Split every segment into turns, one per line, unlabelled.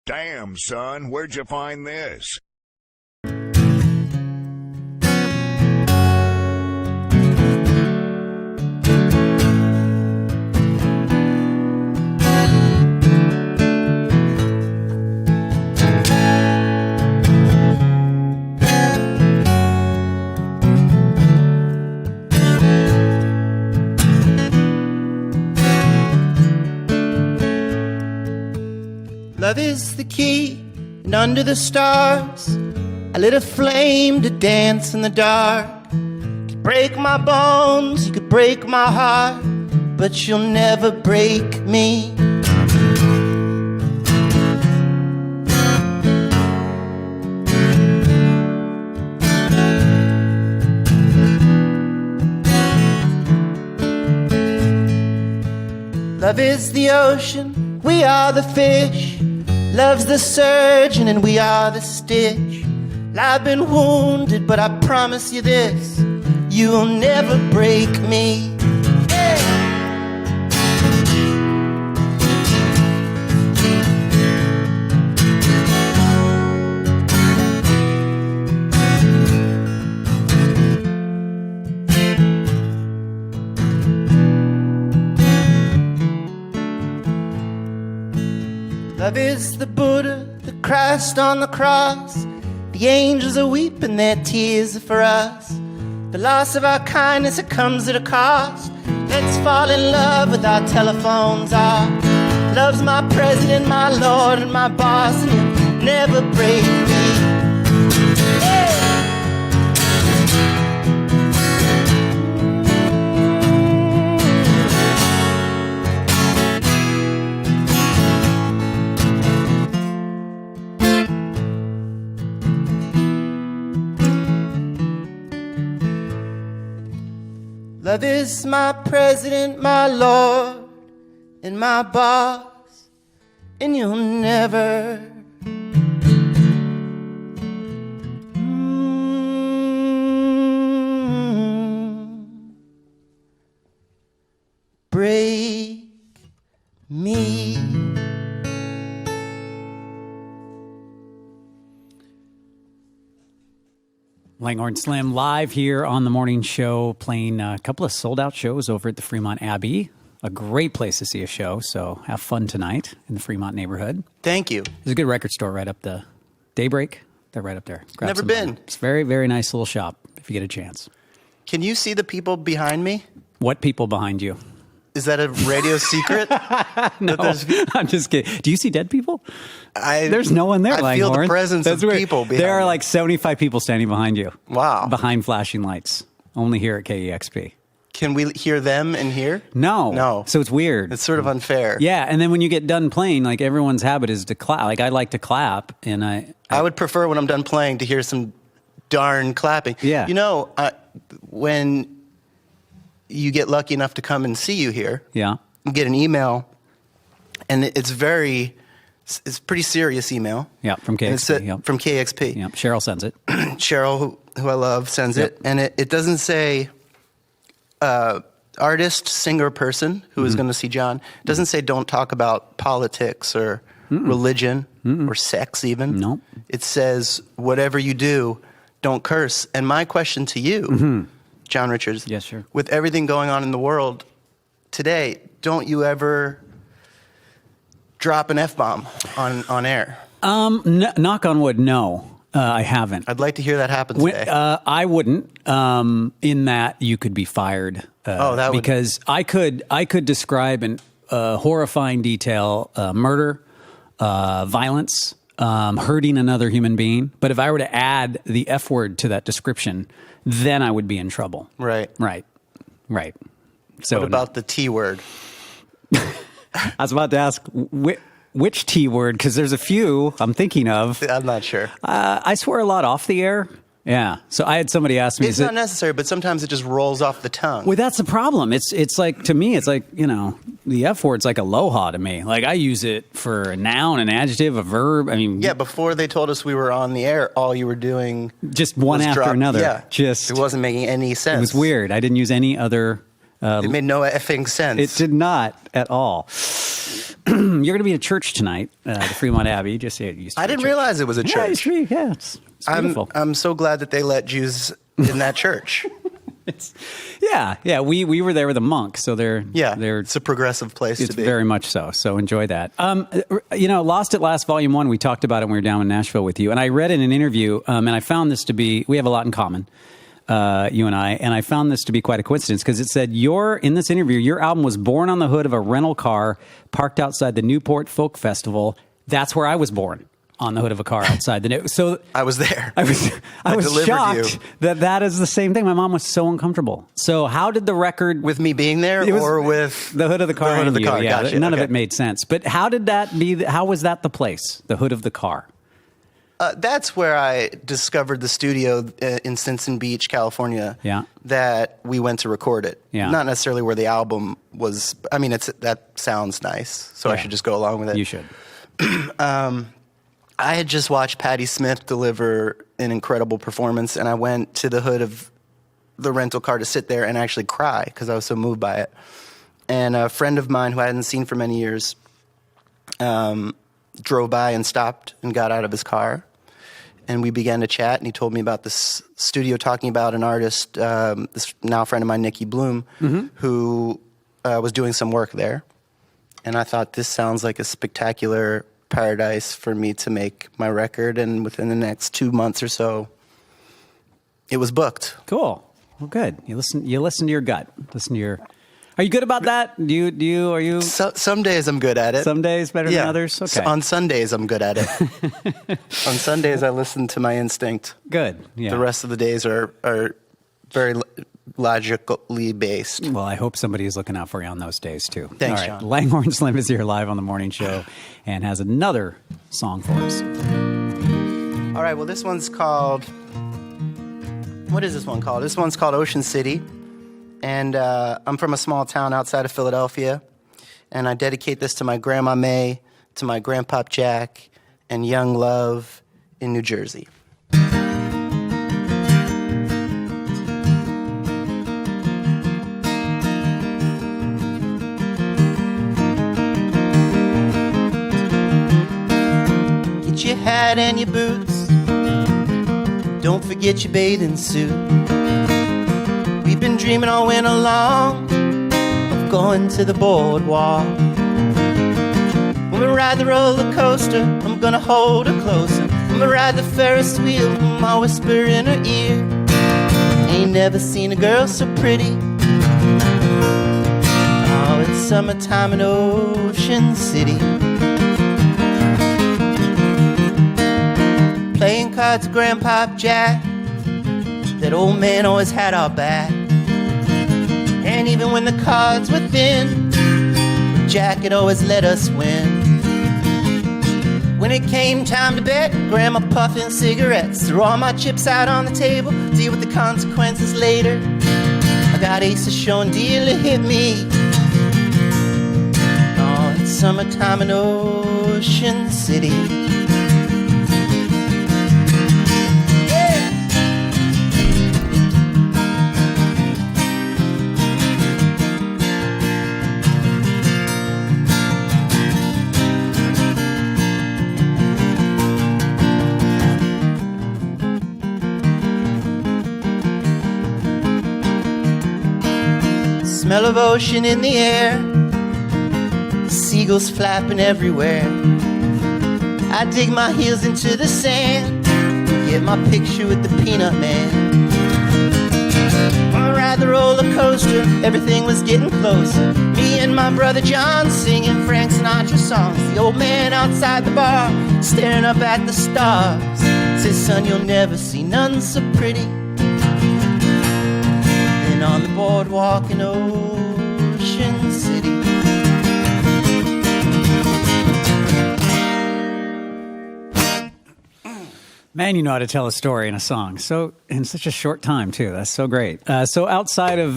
Damn, son, where'd you find this?
Love is the key, and under the stars, I lit a flame to dance in the dark. You could break my bones, you could break my heart, but you'll never break me. Love is the ocean, we are the fish. Love's the surgeon and we are the stitch. I've been wounded, but I promise you this, you will never break me. Love is the Buddha, the Christ on the cross. The angels are weeping, their tears are for us. The loss of our kindness, it comes at a cost. Let's fall in love with our telephones off. Love's my president, my lord, and my boss, and he'll never break me. Love is my president, my lord, and my boss, and you'll never break me.
Langhorne Slim live here on the morning show, playing a couple of sold-out shows over at the Fremont Abbey. A great place to see a show, so have fun tonight in the Fremont neighborhood.
Thank you.
There's a good record store right up the Daybreak. They're right up there.
Never been.
It's a very, very nice little shop if you get a chance.
Can you see the people behind me?
What people behind you?
Is that a radio secret?
No, I'm just kidding. Do you see dead people? There's no one there,
I feel
Langhorne.
the presence
That's
of
weird.
people behind
There are
me.
like 75 people standing behind you.
Wow.
Behind flashing lights. Only here at KEXP.
Can we hear them in here?
No.
No.
So it's weird.
It's sort of unfair.
Yeah, and then when you get done playing, like everyone's habit is to clap. Like I like to clap, and I
would prefer when I'm done playing to hear some darn clapping.
Yeah.
You know, when you get lucky enough to come and see you here,
yeah.
you get an email, and it's a pretty serious email.
Yeah, from KEXP. Yep.
From KEXP.
Yep. Cheryl sends it.
Cheryl, who I love, sends it, and it doesn't say artist, singer, person who is going to see John. It doesn't say don't talk about politics or religion or sex even.
Nope.
It says whatever you do, don't curse. And my question to you, John Richards,
Yes, sure.
with everything going on in the world today, don't you ever drop an F-bomb on air?
Knock on wood, no. I haven't.
I'd like to hear that happen today.
I wouldn't. In that you could be fired.
That would...
because I could describe in horrifying detail murder, violence, hurting another human being. But if I were to add the F word to that description, then I would be in trouble.
Right.
So
what about the T word?
I was about to ask which T word, because there's a few I'm thinking of.
I'm not sure.
I swear a lot off the air. Yeah. So I had somebody ask me.
It's not necessary, but sometimes it just rolls off the tongue.
Well, that's the problem. It's like, to me, it's like, you know, the F word's like aloha to me. Like I use it for a noun, an adjective, a verb. I mean,
yeah. Before they told us we were on the air, all you were doing
just one after another.
Yeah.
Just
it wasn't making any sense.
It was weird. I didn't use any other.
It made no effing sense.
It did not at all. you're going to be at church tonight, the Fremont Abbey. Just say it used to be
I didn't realize it was a church.
Yeah, it's beautiful.
I'm so glad that they let Jews in that church.
Yeah. We were there with a monk, so they're
it's a progressive place to be.
It's very much so. So enjoy that. Lost at Last Volume 1. We talked about it when we were down in Nashville with you, and I read in an interview, and I found this to be, we have a lot in common, you and I found this to be quite a coincidence because it said in this interview, your album was born on the hood of a rental car parked outside the Newport Folk Festival. That's where I was born. On the hood of a car outside the So
I was there.
I was shocked that is the same thing. My mom was so uncomfortable. So how did the record
with me being there, or with
the hood of the car?
The hood of the car.
Yeah,
gotcha.
None of it made sense. But how did that be? How was that the place? The hood of the car.
That's where I discovered the studio in Stinson Beach, California.
Yeah.
That we went to record it.
Yeah.
Not necessarily where the album was. I mean, that sounds nice, so I should just go along with it.
You should.
I had just watched Patti Smith deliver an incredible performance, and I went to the hood of the rental car to sit there and actually cry because I was so moved by it. And a friend of mine who I hadn't seen for many years drove by and stopped and got out of his car. And we began to chat, and he told me about this studio, talking about an artist, this now friend of mine, Nikki Bloom, who was doing some work there. And I thought, this sounds like a spectacular paradise for me to make my record, and within the next 2 months or so, it was booked.
Cool. Well, good. You listen to your gut. Listen to your. Are you good about that? Are you?
Some days I'm good at it.
Some days better than others. Okay.
On Sundays I'm good at it. On Sundays I listen to my instinct.
Good. Yeah.
The rest of the days are very logically based.
Well, I hope somebody is looking out for you on those days too.
Thanks,
all right.
Sean.
Langhorne Slim is here live on the morning show and has another song for us.
All right. Well, this one's called. What is this one called? This one's called Ocean City, and I'm from a small town outside of Philadelphia, and I dedicate this to my Grandma May, to my Grandpop Jack, and young love in New Jersey. Your hat and your boots, don't forget your bathing suit. We've been dreaming all winter long of going to the boardwalk. When we ride the roller coaster, I'm gonna hold her closer. When we ride the Ferris wheel, I'll whisper in her ear. Ain't never seen a girl so pretty. Oh, it's summertime in Ocean City. Playing cards, Grandpop Jack. That old man always had our back. And even when the cards were thin, Jack had always let us win. When it came time to bet, Grandma puffing cigarettes, threw all my chips out on the table, deal with the consequences later. I got aces showing deal to hit me. Oh, it's summertime in Ocean City. Smell of ocean in the air, seagulls flapping everywhere. I dig my heels into the sand, get my picture with the Peanut Man. I ride the roller coaster, everything was getting closer. Me and my brother John singing Frank Sinatra songs. The old man outside the bar, staring up at the stars, says, son, you'll never see none so pretty. On the boardwalk in Ocean City.
Man, you know how to tell a story in a song. So in such a short time too. That's so great. So outside of,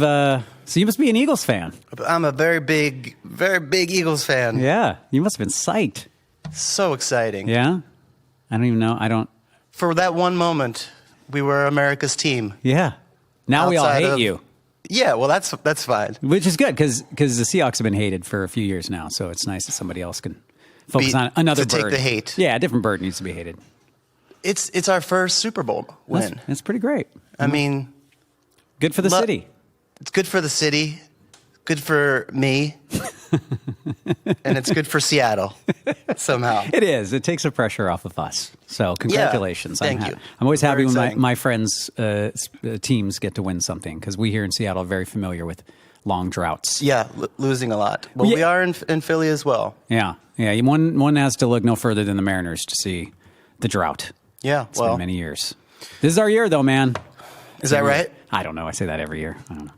so you must be an Eagles fan.
I'm a very big Eagles fan.
Yeah, you must have been psyched.
So exciting.
Yeah, I don't even know. I don't.
For that one moment, we were America's team.
Yeah. Now we all hate you.
Yeah, well, that's fine.
Which is good because the Seahawks have been hated for a few years now, so it's nice that somebody else can focus on another
to
bird.
take the hate.
Yeah, a different bird needs to be hated.
It's our first Super Bowl win.
That's pretty great.
I mean,
good for the city.
It's good for the city, good for me, and it's good for Seattle somehow.
It is. It takes the pressure off of us. So congratulations.
Yeah, thank you.
I'm always happy
Very
when
exciting.
my friends' teams get to win something because we here in Seattle are very familiar with long droughts.
Yeah, losing a lot. Well,
Yeah.
we are in Philly as well.
Yeah. One has to look no further than the Mariners to see the drought.
Yeah,
It's been many years. This is our year, though, man.
Is that right?
I don't know. I say that every year. I don't know.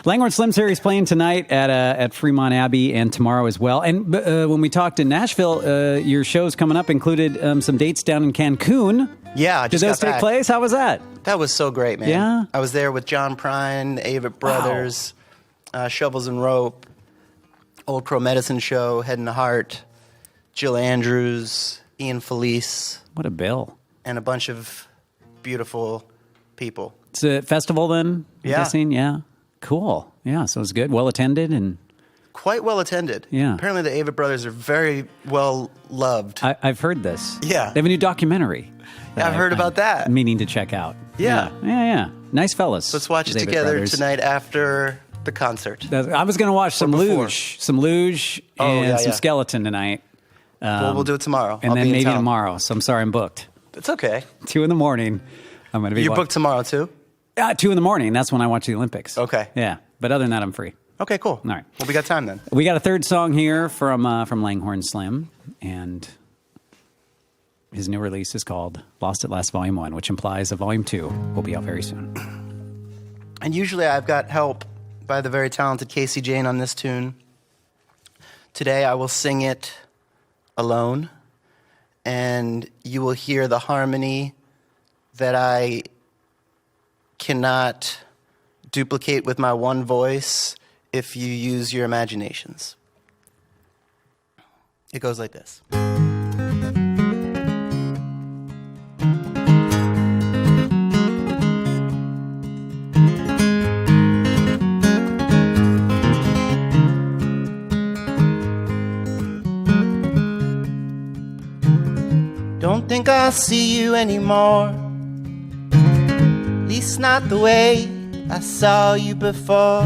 Langhorne Slim Series playing tonight at Fremont Abbey and tomorrow as well. And when we talked in Nashville, your shows coming up included some dates down in Cancun.
Yeah, I
Did
just
those
got
take
back.
place? How was that?
That was so great, man.
Yeah?
I was there with John Prine, the Avett Brothers, Shovels and Rope, Old Crow Medicine Show, Head and Heart, Jill Andrews, Ian Felice,
What a bill.
and a bunch of beautiful people.
It's a festival then? I'm
Yeah.
guessing? Yeah. Cool. Yeah, so it was good. Well attended and
Quite well attended.
Yeah.
Apparently the Avett Brothers are very well loved.
I've heard this.
Yeah.
They have a new documentary.
Yeah, I've heard about that.
I'm meaning to check out.
Yeah.
Yeah. Nice fellas.
Let's watch it
David
together
Brothers.
tonight after the concert.
I was going to watch some
before.
luge and
yeah,
some
yeah.
skeleton tonight.
Well, we'll do it tomorrow.
And
I'll
then
be in
maybe
town.
tomorrow. So I'm sorry I'm booked.
It's okay.
2 a.m. I'm going to be
You're booked tomorrow too?
2 a.m. That's when I watch the Olympics.
Okay.
Yeah. But other than that, I'm free.
Okay, cool.
All right.
Well, we got time then.
We got a third song here from Langhorne Slim, and his new release is called Lost at Last Volume 1, which implies a Volume 2 will be out very soon.
And usually I've got help by the very talented Casey Jane on this tune. Today I will sing it alone, and you will hear the harmony that I cannot duplicate with my one voice if you use your imaginations. It goes like this. Don't think I'll see you anymore, at least not the way I saw you before.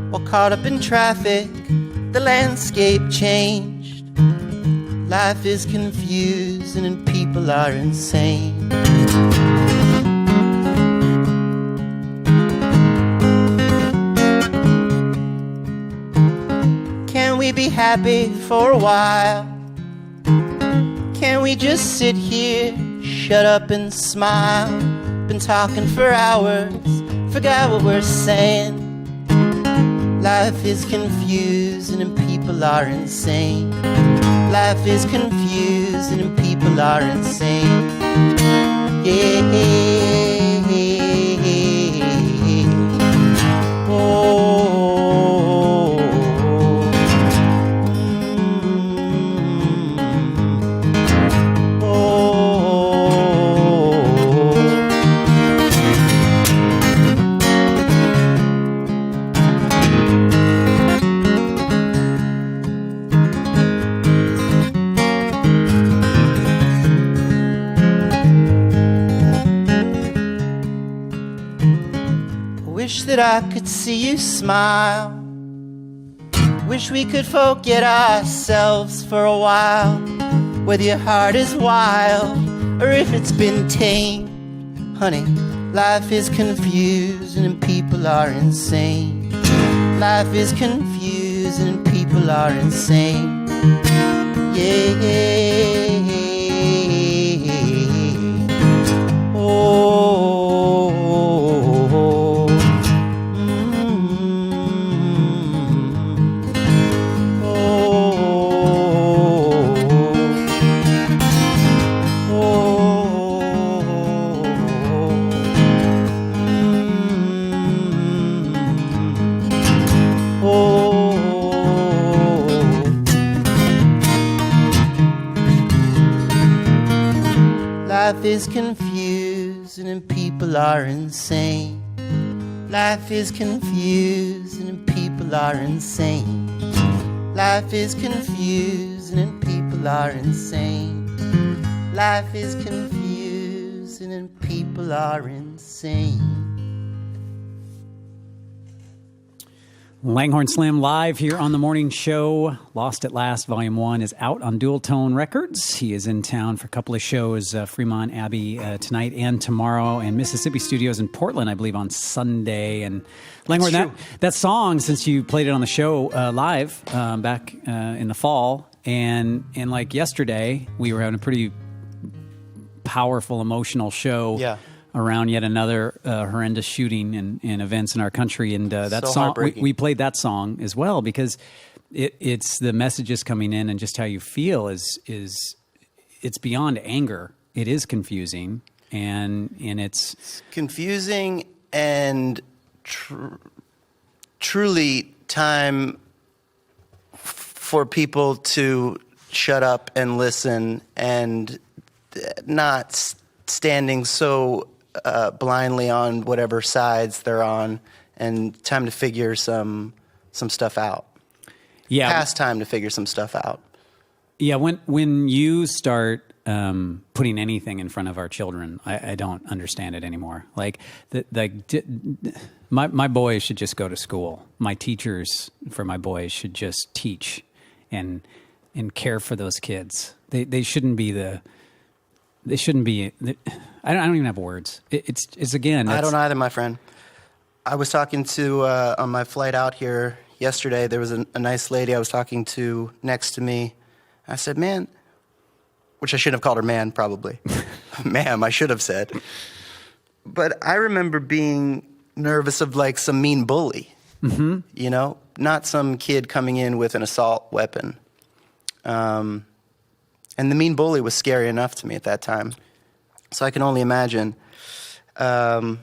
While caught up in traffic, the landscape changed. Life is confusing and people are insane. Can we be happy for a while? Can we just sit here, shut up and smile? Been talking for hours, forgot what we're saying. Life is confusing and people are insane. Life is confusing and people are insane. Yeah. Oh. Wish that I could see you smile. Wish we could forget ourselves for a while. Whether your heart is wild or if it's been tamed, honey, life is confusing and people are insane. Life is confusing and people are insane. Yeah. Oh. Life is confusing and people are insane. Life is confusing and people are insane. Life is confusing and people people are insane. Life is confusing and people are insane.
Langhorne Slim live here on the morning show. Lost at Last, Volume 1 is out on Dual Tone Records. He is in town for a couple of shows, Fremont Abbey tonight and tomorrow, and Mississippi Studios in Portland, I believe, on Sunday. And Langhorne, that song, since you played it on the show live back in the fall, and like yesterday, we were having a pretty powerful, emotional show.
Yeah.
Around yet another horrendous shooting and events in our country, and that
So
song we played that song as well because it's the messages coming in and just how you feel is it's beyond anger. It is confusing and it's
confusing and truly time for people to shut up and listen and not standing so blindly on whatever sides they're on, and time to figure some stuff out.
Yeah,
past time to figure some stuff out.
Yeah, when you start putting anything in front of our children, I don't understand it anymore. Like my boys should just go to school. My teachers for my boys should just teach and care for those kids. They shouldn't be They shouldn't be. I don't even have words. It's again.
I don't either, my friend. I was talking to on my flight out here yesterday. There was a nice lady I was talking to next to me. I said, "Man," which I shouldn't have called her man, probably. Ma'am, I should have said. But I remember being nervous of like some mean bully. Mm-hmm. You know, not some kid coming in with an assault weapon. And the mean bully was scary enough to me at that time. So I can only imagine. And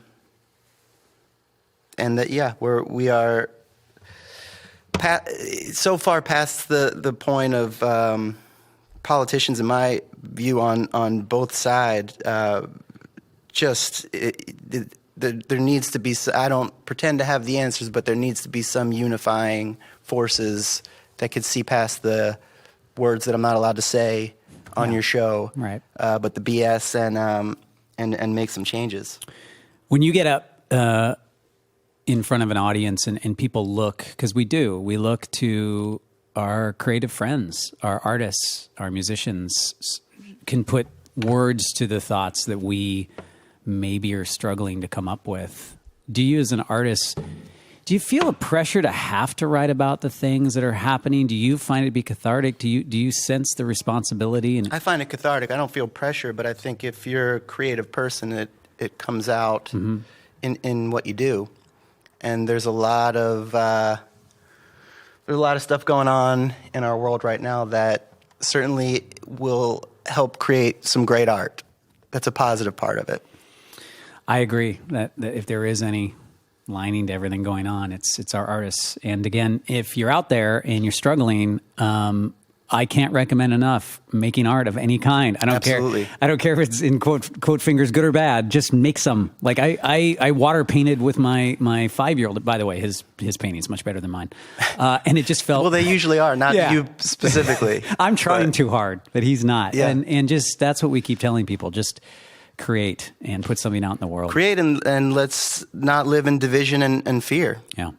that, yeah, we are so far past the point of politicians, in my view, on both sides. There needs to be, I don't pretend to have the answers, but there needs to be some unifying forces that could see past the words that I'm not allowed to say on your show,
right?
But the BS and make some changes.
When you get up in front of an audience and people look, because we look to our creative friends, our artists, our musicians can put words to the thoughts that we maybe are struggling to come up with. Do you, as an artist, do you feel a pressure to have to write about the things that are happening? Do you find it to be cathartic? Do you sense the responsibility? And
I find it cathartic. I don't feel pressure, but I think if you're a creative person, it comes out in what you do. And there's a lot of stuff going on in our world right now that certainly will help create some great art. That's a positive part of it. I
agree that if there is any lining to everything going on, it's our artists. And again, if you're out there and you're struggling, I can't recommend enough making art of any kind. I don't
Absolutely.
care. I don't care if it's in quote fingers, good or bad. Just make some. Like I water painted with my 5-year-old. By the way, his painting is much better than mine, and it just felt.
Well, they usually are, not you specifically.
I'm trying too hard, but he's not.
Yeah.
And just that's what we keep telling people. Just create and put something out in the world.
Create and let's not live in division and fear.
Yeah.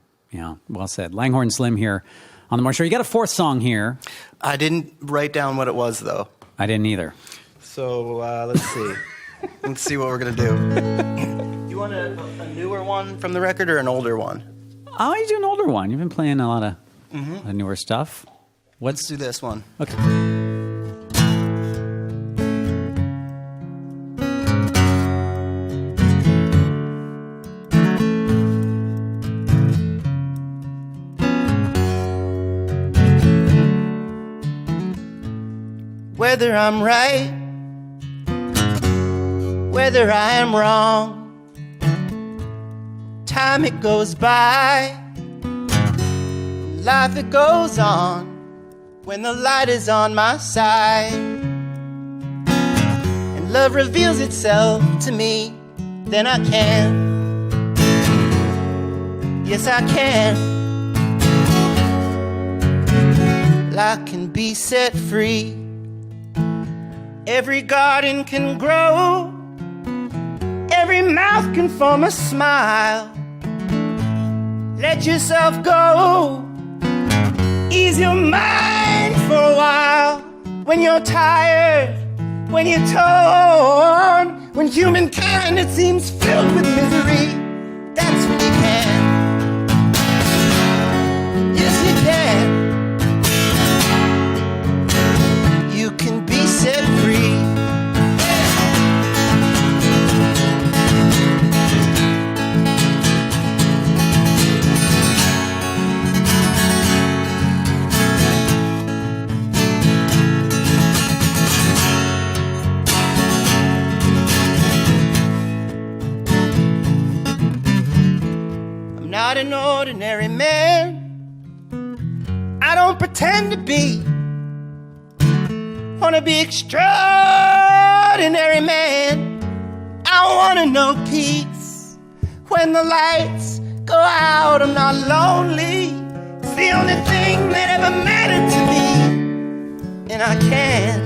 Well said. Langhorne Slim here on the morning show. You got a fourth song here.
I didn't write down what it was, though.
I didn't either.
So let's see. Let's see what we're going to do. You want a newer one from the record or an older one?
I do an older one. You've been playing a lot of newer stuff.
Let's do this one.
Okay.
Whether I'm right, whether I am wrong, time it goes by, life it goes on, when the light is on my side, and love reveals itself to me, then I can, yes I can, I can be set free. Every garden can grow, every mouth can form a smile. Let yourself go, ease your mind for a while. When you're tired, when you're torn, when humankind it seems filled with misery, that's when you can. Yes, you can. You can be set free. Not an ordinary man. I don't pretend to be. Wanna be extraordinary man. I wanna know peace. When the lights go out, I'm not lonely. It's the only thing that ever mattered to me. And I can.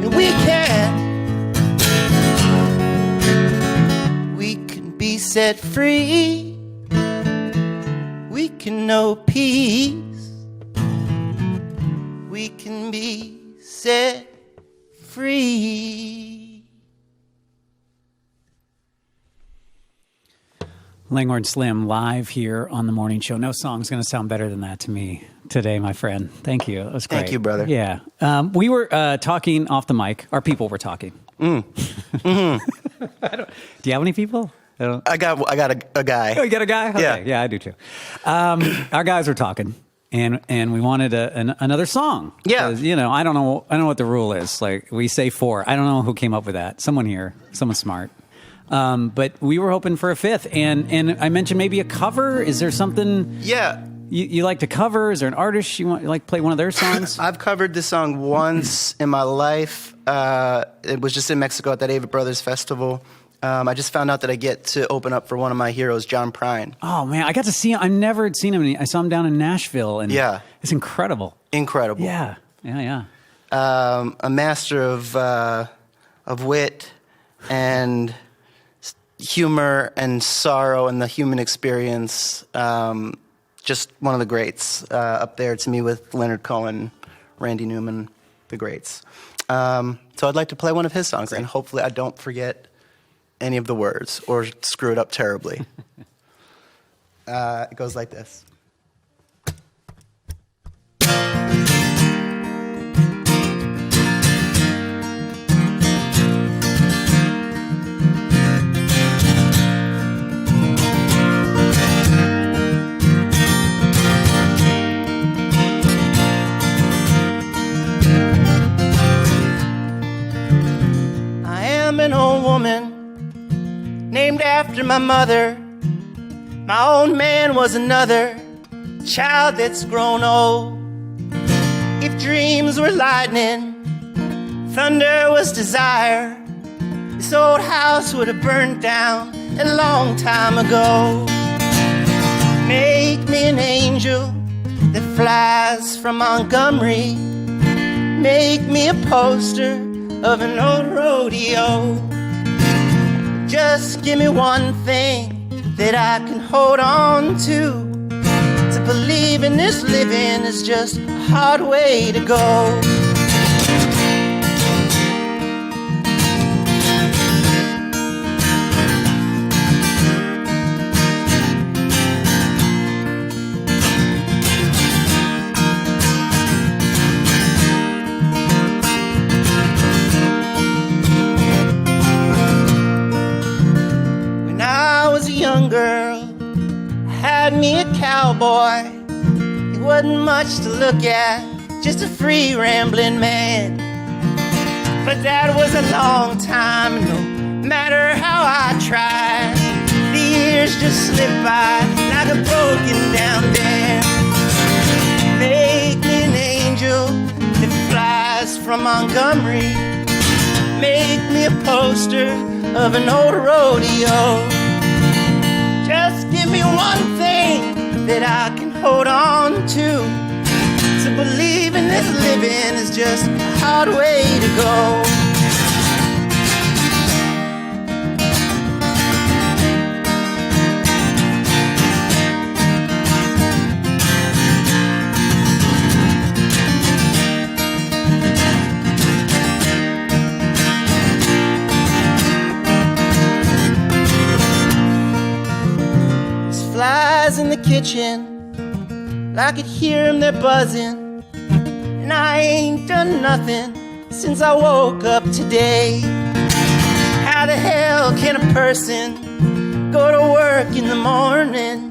And we can. Be set free, we can know peace, we can be set free.
Langhorne Slim live here on the morning show. No song's going to sound better than that to me today, my friend. Thank you. That was great.
Thank you, brother.
Yeah. We were talking off the mic. Our people were talking. Mm-hmm. Do you have any people?
I got a guy.
Oh, you got a guy? Okay. Yeah, I do too. Our guys were talking, and we wanted another song.
Yeah,
I don't know what the rule is. Like we say 4. I don't know who came up with that. Someone here, someone smart. But we were hoping for a 5th, and I mentioned maybe a cover. Is there something?
Yeah.
You like to cover? Is there an artist you like play one of their songs?
I've covered this song once in my life. It was just in Mexico at that Ava Brothers Festival. I just found out that I get to open up for one of my heroes, John Prine.
Oh, man. I got to see him. I never had seen him. I saw him down in Nashville. And
yeah.
It's incredible.
Incredible.
Yeah. A
master of wit and humor and sorrow and the human experience. Just one of the greats up there to me with Leonard Cohen, Randy Newman, the greats. So I'd like to play one of his songs, and hopefully I don't forget any of the words or screw it up terribly. It goes like this. I am an old woman named after my mother. My own man was another child that's grown old. If dreams were lightning, thunder was desire, this old house would have burned down a long time ago. Make me an angel that flies from Montgomery. Make me a poster of an old rodeo. Just give me one thing that I can hold on to. To believe in this living is just a hard way to go. Young girl, I had me a cowboy. He wasn't much to look at, just a free rambling man. But that was a long time, no matter how I tried, the years just slipped by like a broken down dam. Make me an angel that flies from Montgomery. Make me a poster of an old rodeo. Just give me one thing that I can hold on to believe in this living
living is just a hard way to go. Flies in the kitchen, I could hear them, they're buzzing. And I ain't done nothing since I woke up today. How the hell can a person go to work in the morning,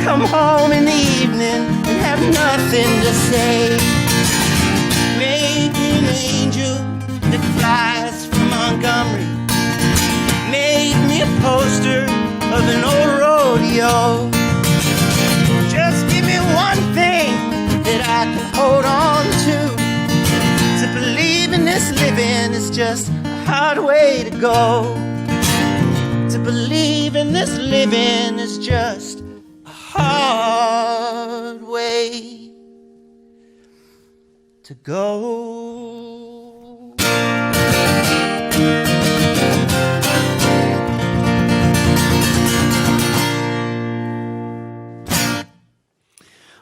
come home in the evening, and have nothing to say? Made me an angel that flies from Montgomery, made me a poster of an old rodeo. Just give me one thing that I can hold on to. To believe in this living is just a hard way to go. To believe in this living is just a hard way to go.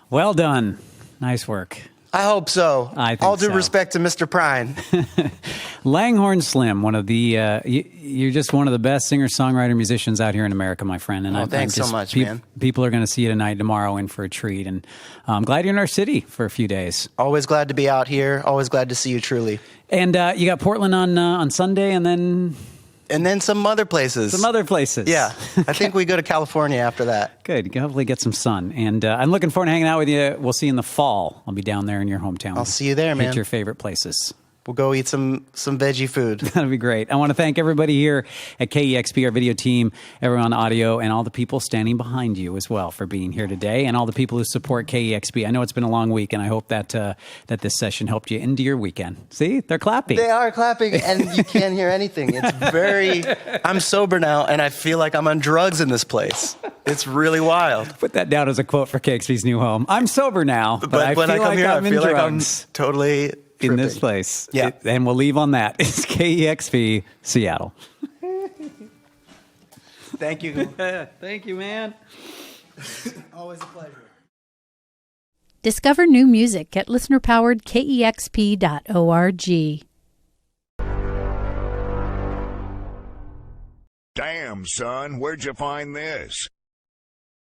Well done. Nice work.
I hope so.
I think
All due
so.
respect to Mr. Prine.
Langhorne Slim, one of the you're just one of the best singer-songwriter musicians out here in America, my friend. And
Thanks so much, man.
People are going to see you tonight, tomorrow, in for a treat. And I'm glad you're in our city for a few days.
Always glad to be out here. Always glad to see you, truly.
And you got Portland on Sunday, and then
some other places. Yeah. I think we go to California after that.
Good. You can hopefully get some sun. And I'm looking forward to hanging out with you. We'll see you in the fall. I'll be down there in your hometown.
I'll see you there, man.
Hit your favorite places.
We'll go eat some veggie food.
That'd be great. I want to thank everybody here at KEXP, our video team, everyone on audio, and all the people standing behind you as well for being here today, and all the people who support KEXP. I know it's been a long week, and I hope that that this session helped you into your weekend. See? They're clapping.
They are clapping, and you can't hear anything. I'm sober now, and I feel like I'm on drugs in this place. It's really wild.
Put that down as a quote for KEXP's new home. I'm sober now, but I
when
feel
I come
like
here,
I'm
I feel
in
like I'm
drugs.
totally
In
tripping.
this place.
Yeah.
And we'll leave on that. It's KEXP, Seattle.
Thank you.
Thank you, man.
Always a pleasure.
Discover new music at listenerpoweredkexp.org.
Damn, son, where'd you find this?